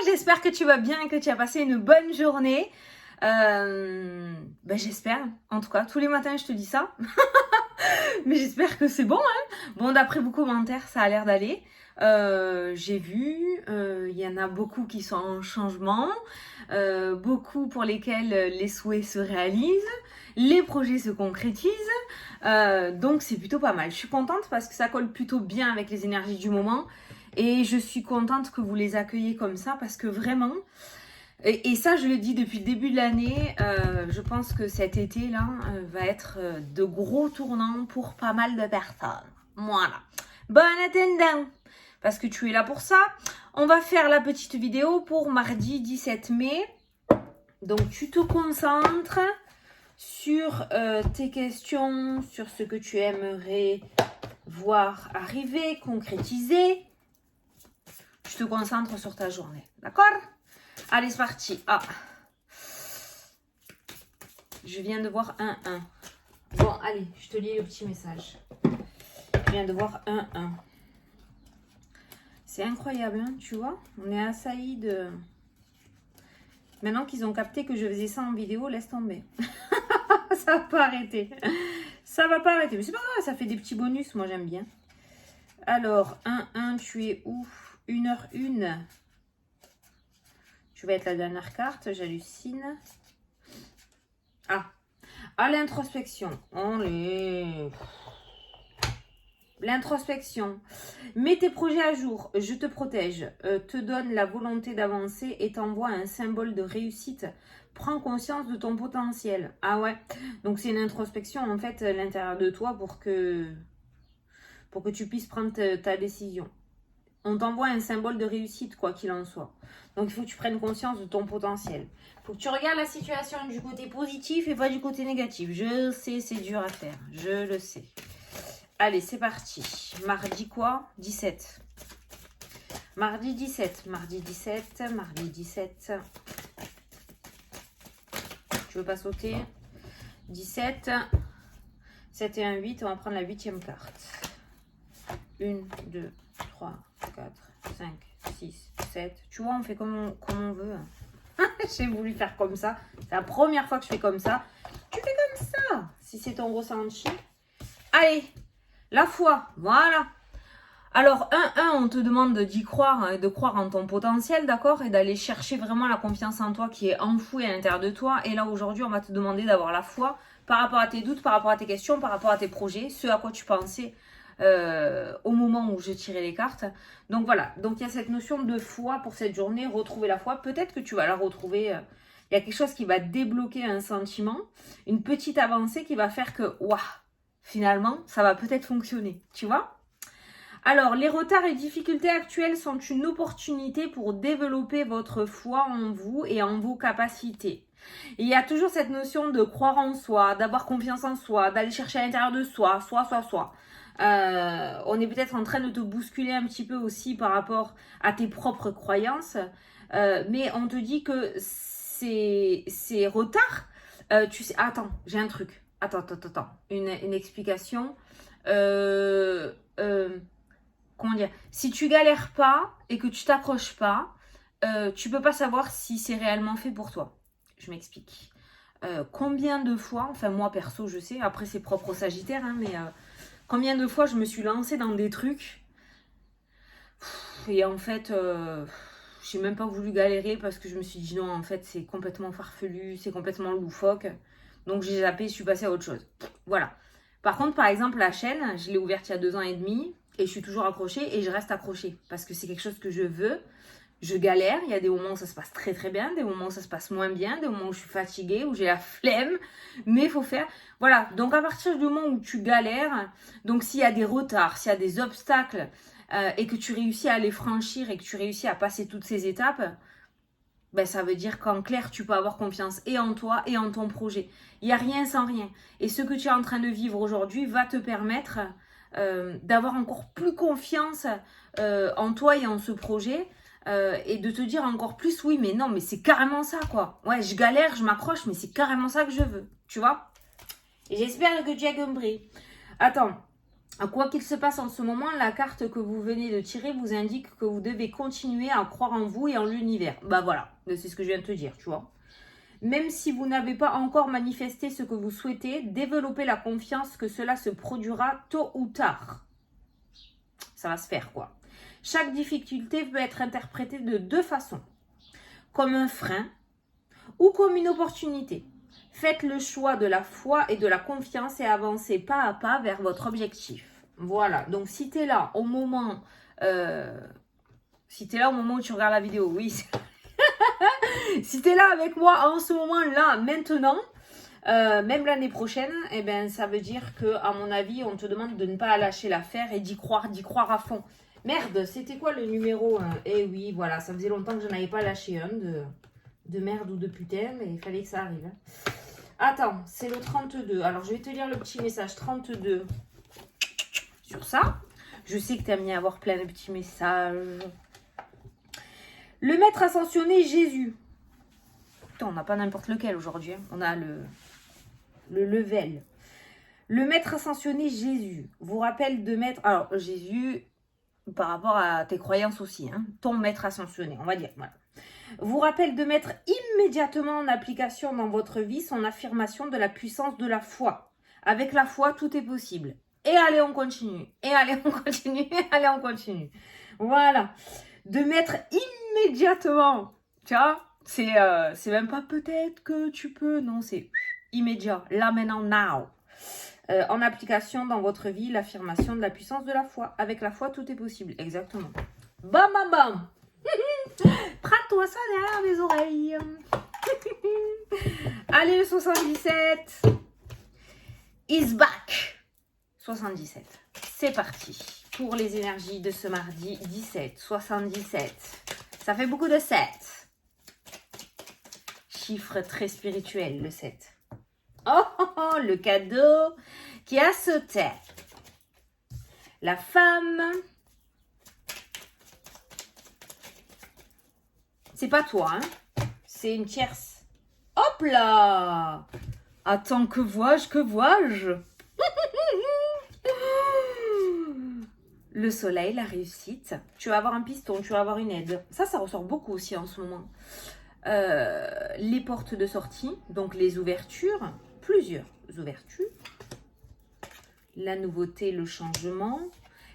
j'espère que tu vas bien et que tu as passé une bonne journée. J'espère, en tout cas, tous les matins je te dis ça. Mais j'espère que c'est bon, hein. Bon, d'après vos commentaires, ça a l'air d'aller. J'ai vu, il y en a beaucoup qui sont en changement, beaucoup pour lesquels les souhaits se réalisent, les projets se concrétisent, donc c'est plutôt pas mal. Je suis contente parce que ça colle plutôt bien avec les énergies du moment et je suis contente que vous les accueillez comme ça parce que vraiment, et ça je le dis depuis le début de l'année, je pense que cet été-là va être de gros tournants pour pas mal de personnes. Voilà. Bon attendant, parce que tu es là pour ça, on va faire la petite vidéo pour mardi 17 mai. Donc tu te concentres sur tes questions, sur ce que tu aimerais voir arriver, concrétiser. Tu te concentres sur ta journée, d'accord? Allez, c'est parti. Ah, je viens de voir 1-1. Bon, allez, je te lis le petit message. Je viens de voir 1-1. C'est incroyable, hein, tu vois. On est assaillis de... Maintenant qu'ils ont capté que je faisais ça en vidéo, laisse tomber. Ça va pas arrêter. Ça va pas arrêter. Mais c'est pas grave, ça fait des petits bonus. Moi, j'aime bien. Alors, 1-1, tu es où? 1h01. Tu vas être la dernière carte. J'hallucine. Ah. À l'introspection. L'introspection. Mets tes projets à jour. Je te protège. Te donne la volonté d'avancer et t'envoie un symbole de réussite. Prends conscience de ton potentiel. Ah ouais. Donc c'est une introspection en fait à l'intérieur de toi pour que tu puisses prendre ta décision. On t'envoie un symbole de réussite quoi qu'il en soit. Donc il faut que tu prennes conscience de ton potentiel. Il faut que tu regardes la situation du côté positif et pas du côté négatif. Je sais, c'est dur à faire. Je le sais. Allez, c'est parti. Mardi quoi? 17. Mardi 17. Mardi 17. Mardi 17. Tu veux pas sauter? 17. 7 et 1, 8. On va prendre la 8e carte. 1, 2, 3, 4, 5, 6, 7. Tu vois, on fait comme on veut. J'ai voulu faire comme ça. C'est la première fois que je fais comme ça. Tu fais comme ça. Si c'est ton ressenti. Allez. La foi, voilà. Alors, 1-1, on te demande d'y croire, hein, de croire en ton potentiel, d'accord? Et d'aller chercher vraiment la confiance en toi qui est enfouie à l'intérieur de toi. Et là, aujourd'hui, on va te demander d'avoir la foi par rapport à tes doutes, par rapport à tes questions, par rapport à tes projets, ce à quoi tu pensais au moment où je tirais les cartes. Donc, voilà. Donc, il y a cette notion de foi pour cette journée, retrouver la foi. Peut-être que tu vas la retrouver. Il y a quelque chose qui va débloquer un sentiment, une petite avancée qui va faire que, waouh! Finalement, ça va peut-être fonctionner, tu vois? Alors, les retards et difficultés actuelles sont une opportunité pour développer votre foi en vous et en vos capacités. Et il y a toujours cette notion de croire en soi, d'avoir confiance en soi, d'aller chercher à l'intérieur de soi. On est peut-être en train de te bousculer un petit peu aussi par rapport à tes propres croyances. Mais on te dit que ces retards, tu sais... Attends, j'ai un truc. Attends. Une explication. Comment dire? Si tu galères pas et que tu t'accroches pas, tu peux pas savoir si c'est réellement fait pour toi. Je m'explique. Combien de fois, enfin moi perso je sais, après c'est propre au Sagittaire, hein, mais combien de fois je me suis lancée dans des trucs et en fait j'ai même pas voulu galérer parce que je me suis dit non, en fait c'est complètement farfelu, c'est complètement loufoque. Donc j'ai zappé, je suis passée à autre chose. Voilà. Par contre, par exemple, la chaîne, je l'ai ouverte il y a 2 ans et demi et je suis toujours accrochée et je reste accrochée parce que c'est quelque chose que je veux. Je galère, il y a des moments où ça se passe très très bien, des moments où ça se passe moins bien, des moments où je suis fatiguée, où j'ai la flemme, mais il faut faire. Voilà, donc à partir du moment où tu galères, donc s'il y a des retards, s'il y a des obstacles et que tu réussis à les franchir et que tu réussis à passer toutes ces étapes, ben, ça veut dire qu'en clair, tu peux avoir confiance et en toi et en ton projet. Il n'y a rien sans rien. Et ce que tu es en train de vivre aujourd'hui va te permettre d'avoir encore plus confiance en toi et en ce projet et de te dire encore plus, oui, mais non, mais c'est carrément ça, quoi. Ouais, je galère, je m'accroche, mais c'est carrément ça que je veux, tu vois? Et j'espère que tu as compris. Attends, Quoi qu'il se passe en ce moment, la carte que vous venez de tirer vous indique que vous devez continuer à croire en vous et en l'univers. Bah voilà, c'est ce que je viens de te dire, tu vois. Même si vous n'avez pas encore manifesté ce que vous souhaitez, développez la confiance que cela se produira tôt ou tard. Ça va se faire, quoi. Chaque difficulté peut être interprétée de deux façons. Comme un frein ou comme une opportunité. Faites le choix de la foi et de la confiance et avancez pas à pas vers votre objectif. Voilà, donc si tu es là au moment où tu regardes la vidéo, oui. Si tu es là avec moi en ce moment, là, maintenant, même l'année prochaine, eh ben, ça veut dire que, à mon avis, on te demande de ne pas lâcher l'affaire et d'y croire à fond. Merde, c'était quoi le numéro Eh oui, voilà, ça faisait longtemps que je n'avais pas lâché un de merde ou de putain, mais il fallait que ça arrive. Attends, c'est le 32. Alors, je vais te lire le petit message 32 sur ça. Je sais que tu aimes bien avoir plein de petits messages. Le maître ascensionné Jésus. Putain, on n'a pas n'importe lequel aujourd'hui. Hein. On a le level. Le maître ascensionné Jésus vous rappelle de mettre... Alors, Jésus, par rapport à tes croyances aussi, hein, ton maître ascensionné, on va dire. Voilà. Vous rappelle de mettre immédiatement en application dans votre vie son affirmation de la puissance de la foi. Avec la foi, tout est possible. Et allez, on continue. Et allez, on continue. Et allez, on continue. Voilà. De mettre immédiatement, tu vois, c'est même pas peut-être que tu peux, non, c'est immédiat, là maintenant, now. En application dans votre vie l'affirmation de la puissance de la foi. Avec la foi, tout est possible. Exactement. Bam, bam, bam. Prends-toi ça derrière les oreilles. Allez, le 77. Is back. 77. C'est parti. Pour les énergies de ce mardi 17. 77. Ça fait beaucoup de 7. Chiffre très spirituel, le 7. Oh, oh, oh, le cadeau qui a sauté. La femme. C'est pas toi, hein. C'est une tierce. Hop là. Attends, que vois-je Le soleil, la réussite. Tu vas avoir un piston, tu vas avoir une aide. Ça ressort beaucoup aussi en ce moment. Les portes de sortie, donc les ouvertures, plusieurs ouvertures. La nouveauté, le changement.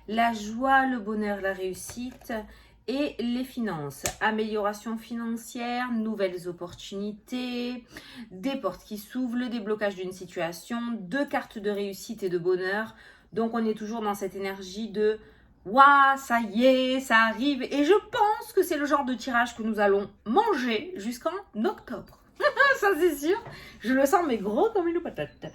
La joie, le bonheur, la réussite. Et les finances, amélioration financière, nouvelles opportunités, des portes qui s'ouvrent, le déblocage d'une situation, 2 cartes de réussite et de bonheur. Donc on est toujours dans cette énergie de « Waouh, ça y est, ça arrive » et je pense que c'est le genre de tirage que nous allons manger jusqu'en octobre. Ça c'est sûr, je le sens mais gros comme une patate.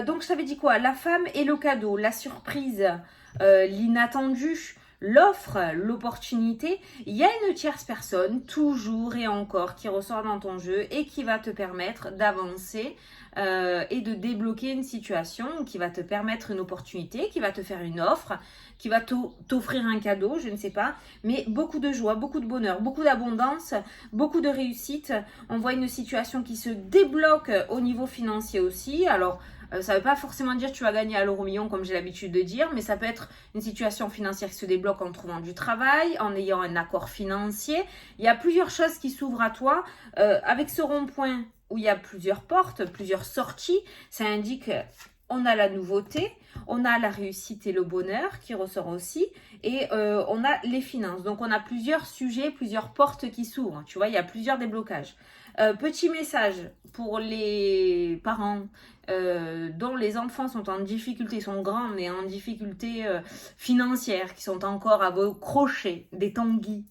Donc je t'avais dit quoi? La femme et le cadeau, la surprise, l'inattendu, l'offre, l'opportunité, il y a une tierce personne, toujours et encore, qui ressort dans ton jeu et qui va te permettre d'avancer et de débloquer une situation, qui va te permettre une opportunité, qui va te faire une offre, qui va t'offrir un cadeau, je ne sais pas, mais beaucoup de joie, beaucoup de bonheur, beaucoup d'abondance, beaucoup de réussite. On voit une situation qui se débloque au niveau financier aussi. Alors, ça ne veut pas forcément dire que tu vas gagner à l'euro million comme j'ai l'habitude de dire, mais ça peut être une situation financière qui se débloque en trouvant du travail, en ayant un accord financier. Il y a plusieurs choses qui s'ouvrent à toi. Avec ce rond-point où il y a plusieurs portes, plusieurs sorties, ça indique on a la nouveauté, on a la réussite et le bonheur qui ressort aussi, et on a les finances. Donc on a plusieurs sujets, plusieurs portes qui s'ouvrent. Tu vois, il y a plusieurs déblocages. Petit message pour les parents dont les enfants sont en difficulté, sont grands mais en difficulté financière, qui sont encore à vos crochets, des tanguis,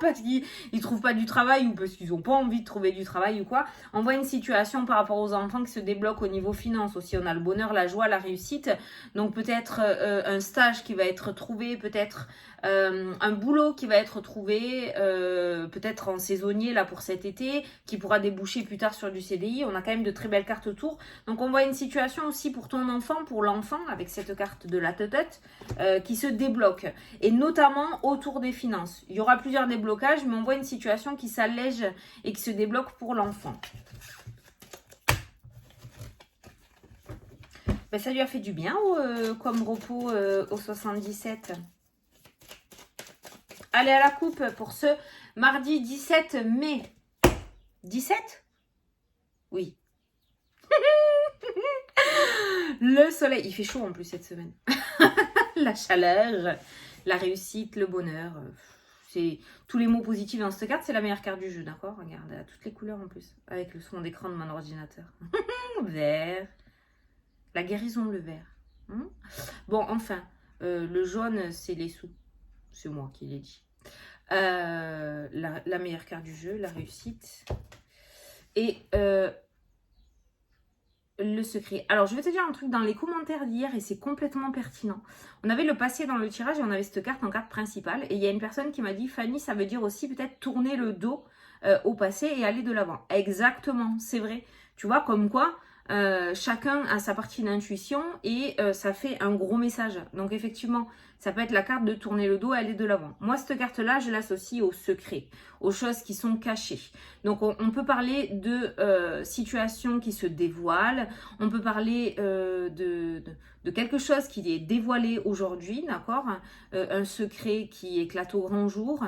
parce qu'ils ne trouvent pas du travail ou parce qu'ils n'ont pas envie de trouver du travail ou quoi. On voit une situation par rapport aux enfants qui se débloque au niveau finance aussi. On a le bonheur, la joie, la réussite. Donc peut-être un stage qui va être trouvé, peut-être un boulot qui va être trouvé, peut-être en saisonnier là pour cet été, qui pourra déboucher plus tard sur du CDI. On a quand même de très belles cartes autour. Donc on voit une situation aussi pour ton enfant, pour l'enfant, avec cette carte de la tête qui se débloque. Et notamment autour des finances. Il y aura plusieurs déblocages, mais on voit une situation qui s'allège et qui se débloque pour l'enfant. Ben, ça lui a fait du bien comme repos au 77. Allez à la coupe pour ce mardi 17 mai. 17? Oui. Le soleil. Il fait chaud en plus cette semaine. La chaleur, la réussite, le bonheur. C'est tous les mots positifs dans cette carte. C'est la meilleure carte du jeu, d'accord? Regarde, elle a toutes les couleurs en plus. Avec le son d'écran de mon ordinateur. Vert. La guérison, le vert. Bon, enfin, le jaune, c'est les sous. C'est moi qui l'ai dit. La meilleure carte du jeu, la réussite. Et le secret. Alors, je vais te dire un truc dans les commentaires d'hier et c'est complètement pertinent. On avait le passé dans le tirage et on avait cette carte en carte principale. Et il y a une personne qui m'a dit, Fanny, ça veut dire aussi peut-être tourner le dos au passé et aller de l'avant. Exactement, c'est vrai. Tu vois, comme quoi... chacun a sa partie d'intuition et ça fait un gros message. Donc effectivement, ça peut être la carte de tourner le dos et aller de l'avant. Moi, cette carte-là, je l'associe au secret, aux choses qui sont cachées. Donc on peut parler de situations qui se dévoilent, on peut parler de quelque chose qui est dévoilé aujourd'hui, d'accord, un secret qui éclate au grand jour.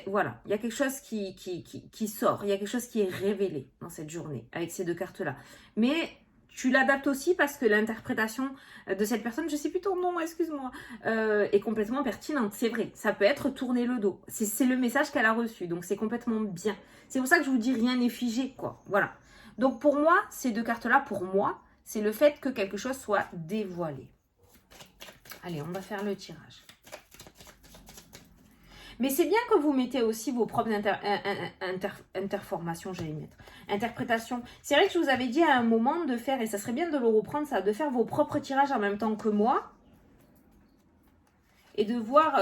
Voilà, il y a quelque chose qui sort, il y a quelque chose qui est révélé dans cette journée avec ces deux cartes-là. Mais tu l'adaptes aussi parce que l'interprétation de cette personne, je ne sais plus ton nom, excuse-moi, est complètement pertinente. C'est vrai, ça peut être tourner le dos. C'est le message qu'elle a reçu, donc c'est complètement bien. C'est pour ça que je vous dis rien n'est figé, quoi. Voilà. Donc pour moi, ces deux cartes-là, pour moi, c'est le fait que quelque chose soit dévoilé. Allez, on va faire le tirage. Mais c'est bien que vous mettez aussi vos propres interformations, j'allais mettre. Interprétations. C'est vrai que je vous avais dit à un moment de faire, et ça serait bien de le reprendre, ça, de faire vos propres tirages en même temps que moi. Et de voir,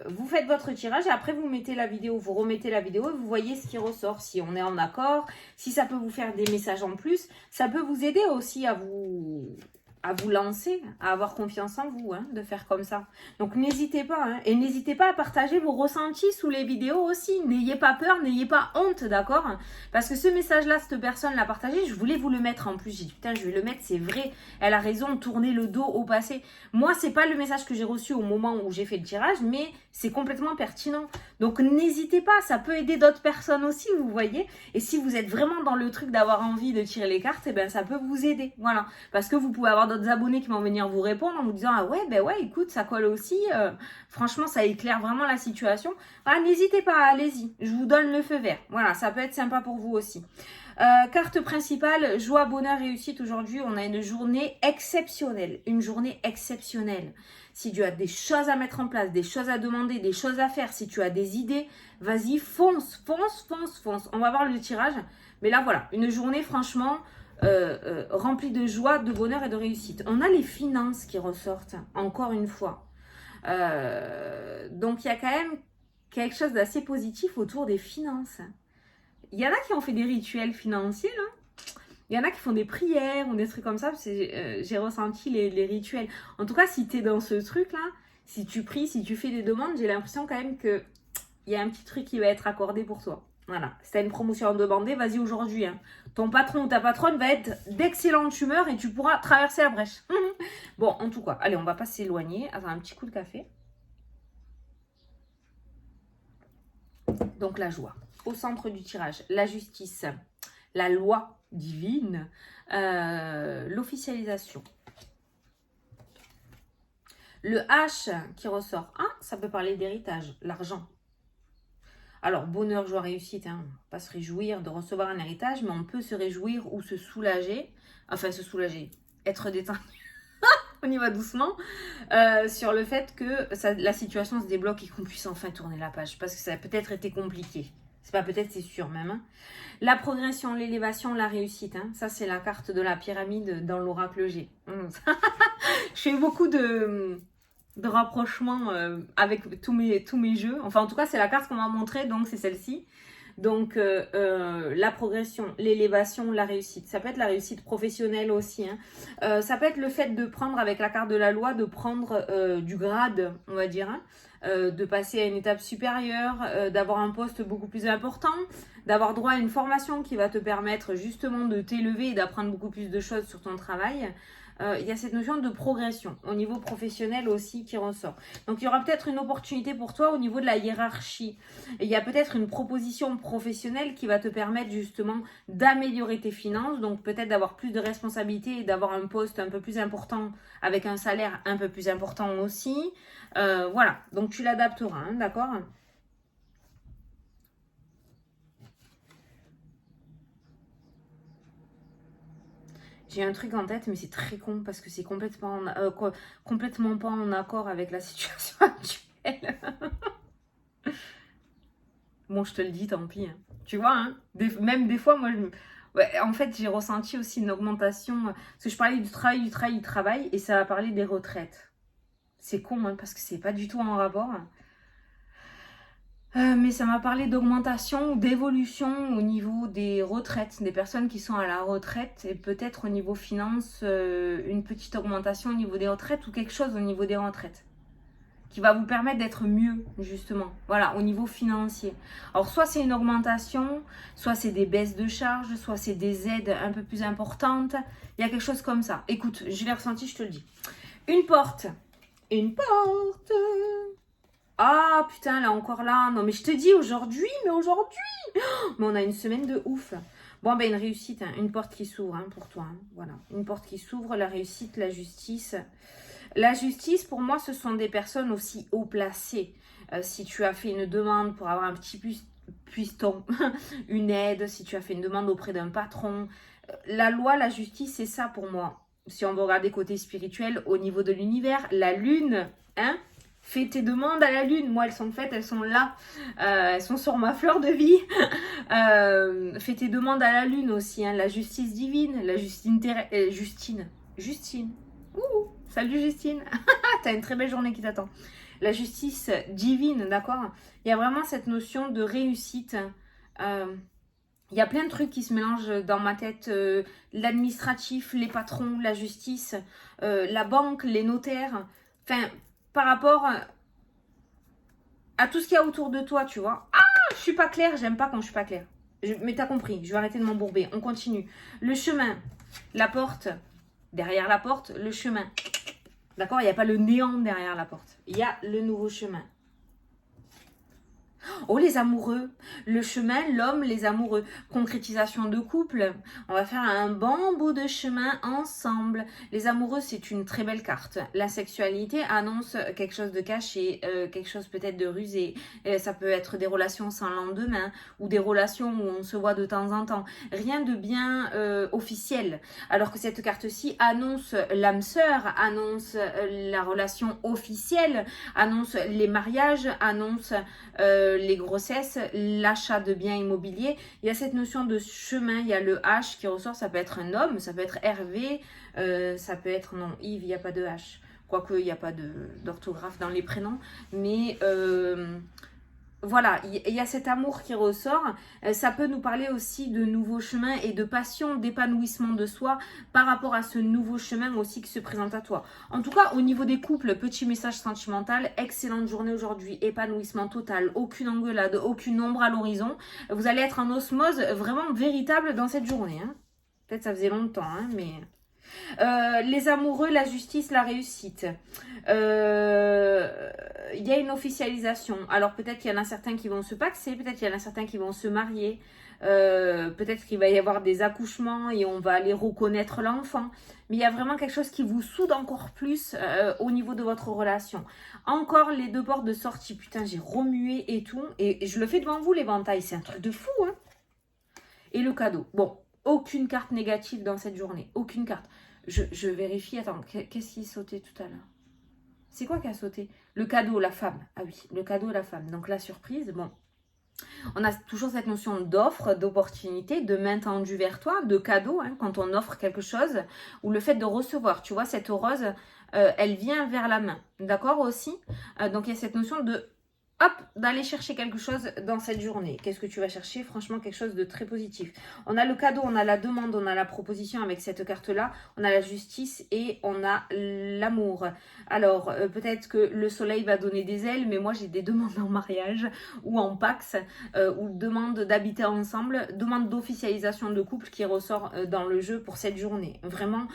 vous faites votre tirage et après vous mettez la vidéo, vous remettez la vidéo et vous voyez ce qui ressort. Si on est en accord, si ça peut vous faire des messages en plus, ça peut vous aider aussi à vous lancer, à avoir confiance en vous, hein, de faire comme ça. Donc n'hésitez pas, hein, et n'hésitez pas à partager vos ressentis sous les vidéos aussi. N'ayez pas peur, n'ayez pas honte, d'accord? Parce que ce message-là, cette personne l'a partagé, je voulais vous le mettre en plus. J'ai dit, putain, je vais le mettre, c'est vrai, elle a raison, tourner le dos au passé. Moi, c'est pas le message que j'ai reçu au moment où j'ai fait le tirage, mais c'est complètement pertinent. Donc n'hésitez pas, ça peut aider d'autres personnes aussi, vous voyez. Et si vous êtes vraiment dans le truc d'avoir envie de tirer les cartes, eh ben ça peut vous aider, voilà. Parce que vous pouvez avoir d'autres abonnés qui vont venir vous répondre en vous disant, ah ouais, ben ouais, écoute, ça colle aussi, franchement, ça éclaire vraiment la situation. Voilà, n'hésitez pas, allez-y, je vous donne le feu vert. Voilà, ça peut être sympa pour vous aussi. Carte principale, joie, bonheur, réussite. Aujourd'hui, on a une journée exceptionnelle. Une journée exceptionnelle. Si tu as des choses à mettre en place, des choses à demander, des choses à faire, si tu as des idées, vas-y, fonce, fonce, fonce, fonce. On va voir le tirage. Mais là, voilà, une journée franchement remplie de joie, de bonheur et de réussite. On a les finances qui ressortent, encore une fois. Donc, il y a quand même quelque chose d'assez positif autour des finances. Il y en a qui ont fait des rituels financiers, là. Il y en a qui font des prières ou des trucs comme ça. J'ai ressenti les rituels. En tout cas, si tu es dans ce truc-là, si tu pries, si tu fais des demandes, j'ai l'impression quand même qu'il y a un petit truc qui va être accordé pour toi. Voilà. Si tu as une promotion à demander, vas-y aujourd'hui. Hein. Ton patron ou ta patronne va être d'excellente humeur et tu pourras traverser la brèche. Bon, en tout cas, allez, on va pas s'éloigner. Attends, un petit coup de café. Donc, la joie. Au centre du tirage, la justice, la loi divine, l'officialisation. Le H qui ressort, ça peut parler d'héritage, l'argent. Alors, bonheur, joie, réussite, hein. On ne peut pas se réjouir de recevoir un héritage, mais on peut se réjouir ou se soulager, être détendu, on y va doucement, sur le fait que la situation se débloque et qu'on puisse enfin tourner la page, parce que ça a peut-être été compliqué. C'est pas peut-être, c'est sûr même. Hein. La progression, l'élévation, la réussite. Hein. Ça, c'est la carte de la pyramide dans l'oracle G. Je fais beaucoup de rapprochements avec tous mes jeux. Enfin, en tout cas, c'est la carte qu'on m'a montrée, donc c'est celle-ci. Donc, la progression, l'élévation, la réussite. Ça peut être la réussite professionnelle aussi. Hein. Ça peut être le fait de prendre, avec la carte de la loi, de prendre du grade, on va dire. Hein. De passer à une étape supérieure, d'avoir un poste beaucoup plus important, d'avoir droit à une formation qui va te permettre justement de t'élever et d'apprendre beaucoup plus de choses sur ton travail. il y a cette notion de progression au niveau professionnel aussi qui ressort. Donc, il y aura peut-être une opportunité pour toi au niveau de la hiérarchie. Il y a peut-être une proposition professionnelle qui va te permettre justement d'améliorer tes finances, donc peut-être d'avoir plus de responsabilités et d'avoir un poste un peu plus important avec un salaire un peu plus important aussi. Voilà, donc tu l'adapteras, hein, d'accord ? J'ai un truc en tête, mais c'est très con parce que c'est complètement pas en accord avec la situation actuelle. Bon, je te le dis, tant pis. Hein. Tu vois, hein, même des fois, moi, ouais, en fait, j'ai ressenti aussi une augmentation. Parce que je parlais du travail, et ça va parler des retraites. C'est con, hein, parce que c'est pas du tout en rapport. Mais ça m'a parlé d'augmentation ou d'évolution au niveau des retraites, des personnes qui sont à la retraite et peut-être au niveau finance, une petite augmentation au niveau des retraites ou quelque chose au niveau des retraites qui va vous permettre d'être mieux justement, voilà, au niveau financier. Alors soit c'est une augmentation, soit c'est des baisses de charges, soit c'est des aides un peu plus importantes, il y a quelque chose comme ça. Écoute, je l'ai ressenti, je te le dis. Une porte. Ah putain, là encore là. Non mais je te dis aujourd'hui. Mais on a une semaine de ouf. Bon ben une réussite, hein, une porte qui s'ouvre hein, pour toi. Hein, voilà, une porte qui s'ouvre, la réussite, la justice. La justice pour moi ce sont des personnes aussi haut placées. Si tu as fait une demande pour avoir un petit piston, une aide, si tu as fait une demande auprès d'un patron. La loi, la justice, c'est ça pour moi. Si on veut regarder côté spirituel, au niveau de l'univers, la lune, hein, fais tes demandes à la lune. Moi, elles sont faites, elles sont là. Elles sont sur ma fleur de vie. Fais tes demandes à la lune aussi. Hein, la justice divine, la Justine. Ouh, salut Justine. T'as une très belle journée qui t'attend. La justice divine, d'accord ? Il y a vraiment cette notion de réussite. Il y a plein de trucs qui se mélangent dans ma tête. L'administratif, les patrons, la justice, la banque, les notaires. Enfin, par rapport à tout ce qu'il y a autour de toi, tu vois. Ah, je suis pas claire, j'aime pas quand je suis pas claire. Mais t'as compris, je vais arrêter de m'embourber. On continue. Le chemin, la porte, derrière la porte, le chemin. D'accord ? Il n'y a pas le néant derrière la porte. Il y a le nouveau chemin. Oh, les amoureux, le chemin, l'homme, les amoureux. Concrétisation de couple, on va faire un bon bout de chemin ensemble. Les amoureux, c'est une très belle carte. La sexualité annonce quelque chose de caché, quelque chose peut-être de rusé. Ça peut être des relations sans lendemain ou des relations où on se voit de temps en temps. Rien de bien officiel. Alors que cette carte-ci annonce l'âme sœur, annonce la relation officielle, annonce les mariages, annonce les grossesses, l'achat de biens immobiliers. Il y a cette notion de chemin, il y a le H qui ressort, ça peut être un homme, ça peut être Hervé, ça peut être, non, Yves, il n'y a pas de H. Quoique, il n'y a pas d'orthographe dans les prénoms. Mais voilà, il y a cet amour qui ressort. Ça peut nous parler aussi de nouveaux chemins et de passion, d'épanouissement de soi par rapport à ce nouveau chemin aussi qui se présente à toi. En tout cas, au niveau des couples, petit message sentimental, excellente journée aujourd'hui, épanouissement total, aucune engueulade, aucune ombre à l'horizon. Vous allez être en osmose vraiment véritable dans cette journée. Hein. Peut-être ça faisait longtemps, hein, mais... les amoureux, la justice, la réussite. Il y a une officialisation. Alors peut-être qu'il y en a certains qui vont se paxer, peut-être qu'il y en a certains qui vont se marier, peut-être qu'il va y avoir des accouchements et on va aller reconnaître l'enfant. Mais il y a vraiment quelque chose qui vous soude encore plus au niveau de votre relation. Encore les deux portes de sortie. Putain, j'ai remué et tout. Et je le fais devant vous, l'éventail. C'est un truc de fou, hein. Et le cadeau. Bon, aucune carte négative dans cette journée. Aucune carte. Je vérifie. Attends, qu'est-ce qui sautait tout à l'heure? C'est quoi qui a sauté? Le cadeau, la femme. Ah oui, le cadeau, la femme. Donc la surprise, bon. On a toujours cette notion d'offre, d'opportunité, de main tendue vers toi, de cadeau, hein, quand on offre quelque chose, ou le fait de recevoir. Tu vois, cette rose, elle vient vers la main. D'accord aussi. Donc il y a cette notion de... hop, d'aller chercher quelque chose dans cette journée. Qu'est-ce que tu vas chercher? Franchement, quelque chose de très positif. On a le cadeau, on a la demande, on a la proposition avec cette carte-là. On a la justice et on a l'amour. Alors, peut-être que le soleil va donner des ailes, mais moi, j'ai des demandes en mariage ou en Pax, ou demande d'habiter ensemble, demande d'officialisation de couple qui ressort dans le jeu pour cette journée. Vraiment,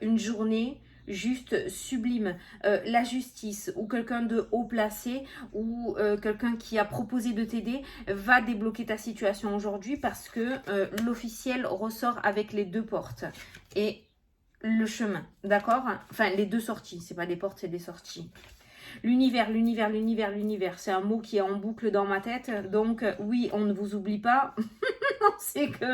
une journée juste sublime. La justice ou quelqu'un de haut placé ou quelqu'un qui a proposé de t'aider va débloquer ta situation aujourd'hui parce que l'officiel ressort avec les 2 portes et le chemin, d'accord? Enfin, les 2 sorties, c'est pas des portes, c'est des sorties. L'univers, l'univers, l'univers, l'univers, c'est un mot qui est en boucle dans ma tête. Donc oui, on ne vous oublie pas. C'est que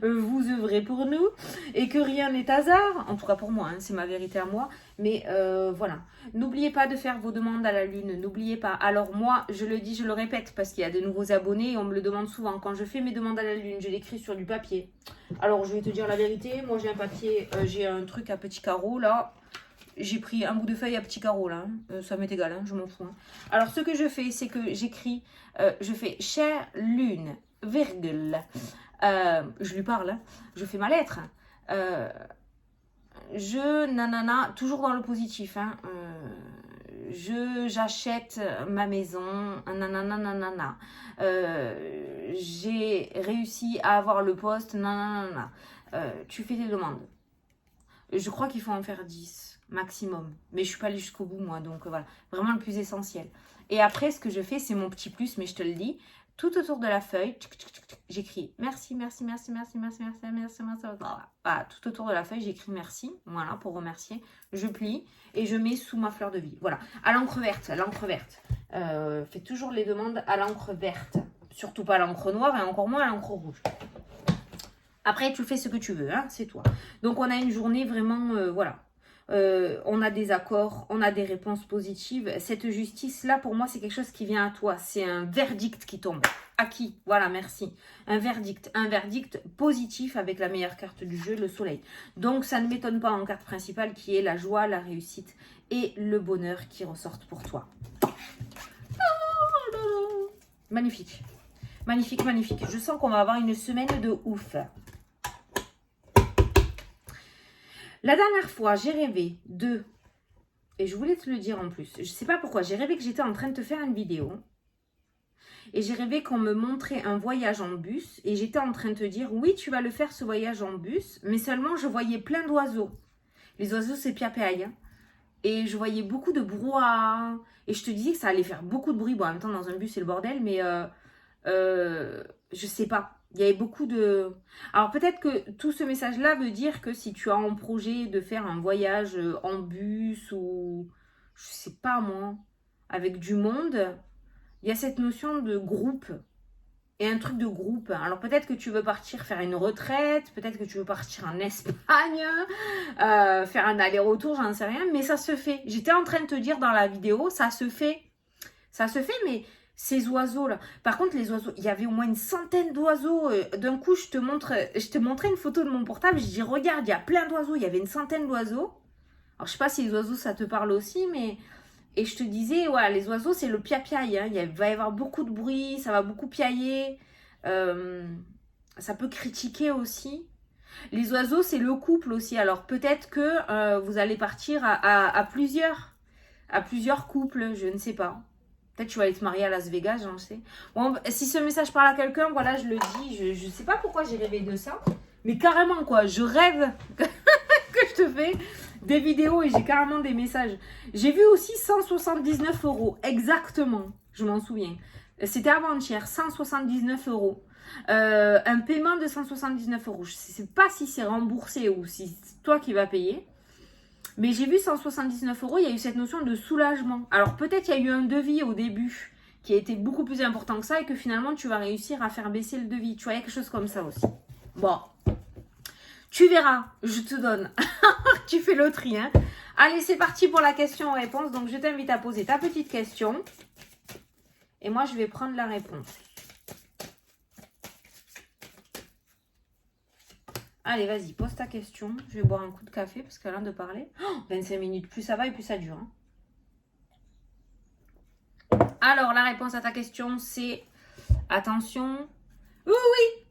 vous œuvrez pour nous et que rien n'est hasard. En tout cas pour moi, hein, c'est ma vérité à moi. Mais voilà, n'oubliez pas de faire vos demandes à la lune. N'oubliez pas. Alors moi, je le dis, je le répète parce qu'il y a de nouveaux abonnés et on me le demande souvent. Quand je fais mes demandes à la lune, je l'écris sur du papier. Alors je vais te dire la vérité. Moi j'ai un papier, j'ai un truc à petits carreaux là. J'ai pris un bout de feuille à petits carreaux là, ça m'est égal, hein, je m'en fous. Hein. Alors ce que je fais, c'est que j'écris, je fais chère lune, virgule, je lui parle, hein, je fais ma lettre. Je, nanana, toujours dans le positif, hein, j'achète ma maison, nanana, nanana. J'ai réussi à avoir le poste, nanana. Tu fais tes demandes. Je crois qu'il faut en faire 10 maximum. Mais je suis pas allée jusqu'au bout, moi. Donc voilà, vraiment le plus essentiel. Et après, ce que je fais, c'est mon petit plus, mais je te le dis. Tout autour de la feuille, j'écris merci, merci, merci, merci, merci, merci, merci, merci. Voilà, tout autour de la feuille, j'écris merci. Voilà, pour remercier. Je plie et je mets sous ma fleur de vie. Voilà, à l'encre verte, l'encre verte. Faites toujours les demandes à l'encre verte. Surtout pas à l'encre noire et encore moins à l'encre rouge. Après, tu fais ce que tu veux, hein, c'est toi. Donc, on a une journée vraiment, voilà. On a des accords, on a des réponses positives. Cette justice-là, pour moi, c'est quelque chose qui vient à toi. C'est un verdict qui tombe. À qui? Voilà, merci. Un verdict positif avec la meilleure carte du jeu, le soleil. Donc, ça ne m'étonne pas en carte principale qui est la joie, la réussite et le bonheur qui ressortent pour toi. Magnifique. Magnifique, magnifique. Je sens qu'on va avoir une semaine de ouf. La dernière fois, j'ai rêvé de... Et je voulais te le dire en plus. Je ne sais pas pourquoi. J'ai rêvé que j'étais en train de te faire une vidéo. Et j'ai rêvé qu'on me montrait un voyage en bus. Et j'étais en train de te dire, oui, tu vas le faire ce voyage en bus. Mais seulement, je voyais plein d'oiseaux. Les oiseaux, c'est piapiaille. Et je voyais beaucoup de brouhaha. Et je te disais que ça allait faire beaucoup de bruit. Bon, en même temps, dans un bus, c'est le bordel. Mais je sais pas. Il y avait beaucoup de... Alors peut-être que tout ce message-là veut dire que si tu as en projet de faire un voyage en bus ou... Je sais pas moi. Avec du monde. Il y a cette notion de groupe. Et un truc de groupe. Alors peut-être que tu veux partir faire une retraite. Peut-être que tu veux partir en Espagne. Faire un aller-retour, j'en sais rien. Mais ça se fait. J'étais en train de te dire dans la vidéo, ça se fait. Ça se fait, mais... Ces oiseaux-là. Par contre, les oiseaux, il y avait au moins une centaine d'oiseaux. D'un coup, je te montrais une photo de mon portable. Je dis, regarde, il y a plein d'oiseaux. Il y avait une centaine d'oiseaux. Alors, je sais pas si les oiseaux, ça te parle aussi, mais... Et je te disais, ouais, les oiseaux, c'est le piapiaille. Hein. Il va y avoir beaucoup de bruit, ça va beaucoup piailler. Ça peut critiquer aussi. Les oiseaux, c'est le couple aussi. Alors, peut-être que vous allez partir à plusieurs couples, je ne sais pas. Peut-être que tu vas aller te marier à Las Vegas, j'en sais. Bon, si ce message parle à quelqu'un, voilà, je le dis. Je sais pas pourquoi j'ai rêvé de ça. Mais carrément, quoi. Je rêve que je te fais des vidéos et j'ai carrément des messages. J'ai vu aussi 179 €. Exactement. Je m'en souviens. C'était avant-hier. 179 €. Un paiement de 179 €. Je sais pas si c'est remboursé ou si c'est toi qui vas payer. Mais j'ai vu 179 €, il y a eu cette notion de soulagement. Alors peut-être il y a eu un devis au début qui a été beaucoup plus important que ça et que finalement tu vas réussir à faire baisser le devis. Tu vois, il y a quelque chose comme ça aussi. Bon, tu verras, je te donne. Tu fais le tri, hein. Allez, c'est parti pour la question-réponse. Donc je t'invite à poser ta petite question. Et moi, je vais prendre la réponse. Allez, vas-y, pose ta question. Je vais boire un coup de café parce qu'elle a de parler. Oh, 25 minutes, plus ça va et plus ça dure. Hein. Alors, la réponse à ta question, c'est... Attention. Oui, oui.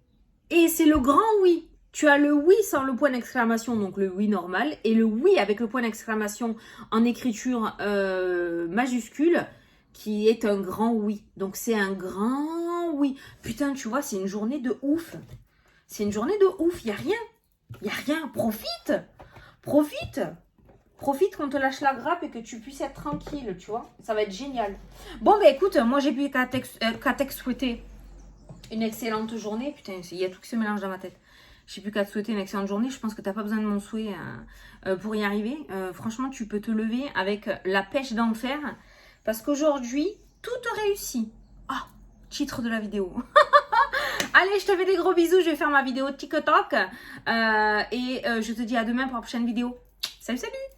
Et c'est le grand oui. Tu as le oui sans le point d'exclamation, donc le oui normal, et le oui avec le point d'exclamation en écriture majuscule, qui est un grand oui. Donc c'est un grand oui. Putain, tu vois, c'est une journée de ouf. C'est une journée de ouf. Il n'y a rien. Il n'y a rien. Profite. Profite. Profite qu'on te lâche la grappe et que tu puisses être tranquille, tu vois. Ça va être génial. Bon, ben écoute, moi j'ai plus qu'à te souhaiter une excellente journée. Putain, il y a tout qui se mélange dans ma tête. J'ai plus qu'à te souhaiter une excellente journée. Je pense que tu n'as pas besoin de mon souhait pour y arriver. Franchement, tu peux te lever avec la pêche d'enfer. Parce qu'aujourd'hui, tout te réussit. Ah, titre de la vidéo. Allez, je te fais des gros bisous. Je vais faire ma vidéo TikTok. Et je te dis à demain pour la prochaine vidéo. Salut, salut!